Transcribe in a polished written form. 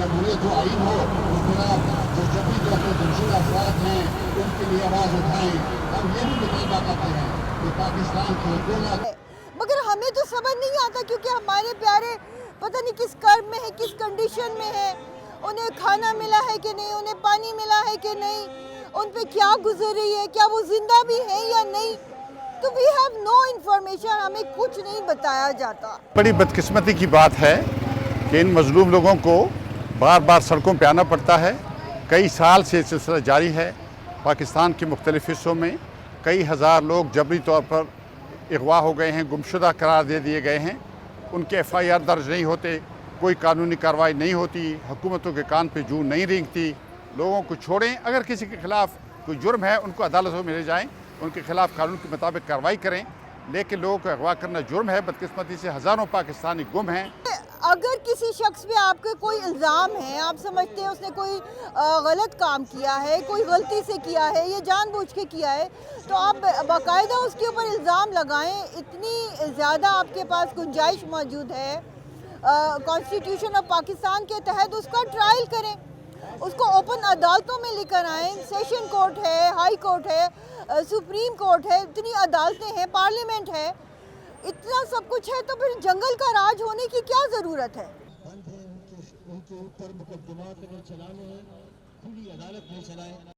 जमहूरियत जो आइन हो उस खिलाफ जो जबरी तौर पर दिलशुदा अफराद हैं उनके लिए आवाज़ उठाएं। हम ये भी मुतालबा करते हैं कि पाकिस्तान की हुकूमत, मगर हमें तो समझ नहीं आता क्योंकि हमारे प्यारे पता नहीं किस कर्म में है, किस कंडीशन में है, उन्हें खाना मिला है कि नहीं, उन्हें पानी मिला है कि नहीं, उन पे क्या गुजर रही है, क्या वो जिंदा भी हैं या नहीं, तो वी हैव नो इंफॉर्मेशन, हमें कुछ नहीं बताया जाता। बड़ी बदकिस्मती की बात है कि इन मजलूम लोगों को बार बार सड़कों पर आना पड़ता है। कई साल से सिलसिला जारी है। पाकिस्तान के मुख्तलिफ़ हिस्सों में कई हज़ार लोग जबरी तौर पर अगवा हो गए हैं, गुमशुदा करार दे दिए गए हैं। उनके FIR दर्ज नहीं होते, कोई कानूनी कार्रवाई नहीं होती, हुकूमतों के कान पे जूं नहीं रेंगती। लोगों को छोड़ें, अगर किसी के ख़िलाफ़ कोई जुर्म है उनको अदालतों में ले जाएं, उनके ख़िलाफ़ कानून के मुताबिक कार्रवाई करें, लेकिन लोगों को अगवा करना जुर्म है। बदकिस्मती से हज़ारों पाकिस्तानी गुम हैं। अगर किसी शख्स पे आपके कोई इल्ज़ाम है, आप समझते हैं उसने कोई गलत काम किया है, कोई गलती से किया है, ये जानबूझ के किया है, तो आप बाकायदा उसके ऊपर इल्ज़ाम लगाएं। इतनी ज़्यादा आपके पास गुंजाइश मौजूद है, कॉन्स्टिट्यूशन ऑफ पाकिस्तान के तहत उसका ट्रायल करें, उसको ओपन अदालतों में लेकर आएँ। सेशन कोर्ट है, हाई कोर्ट है, सुप्रीम कोर्ट है, इतनी अदालतें हैं, पार्लियामेंट है, इतना सब कुछ है, तो फिर जंगल का राज होने की क्या ज़रूरत है? उनके ऊपर मुकदमात अगर चलाने हैं खुली अदालत में चलाएं।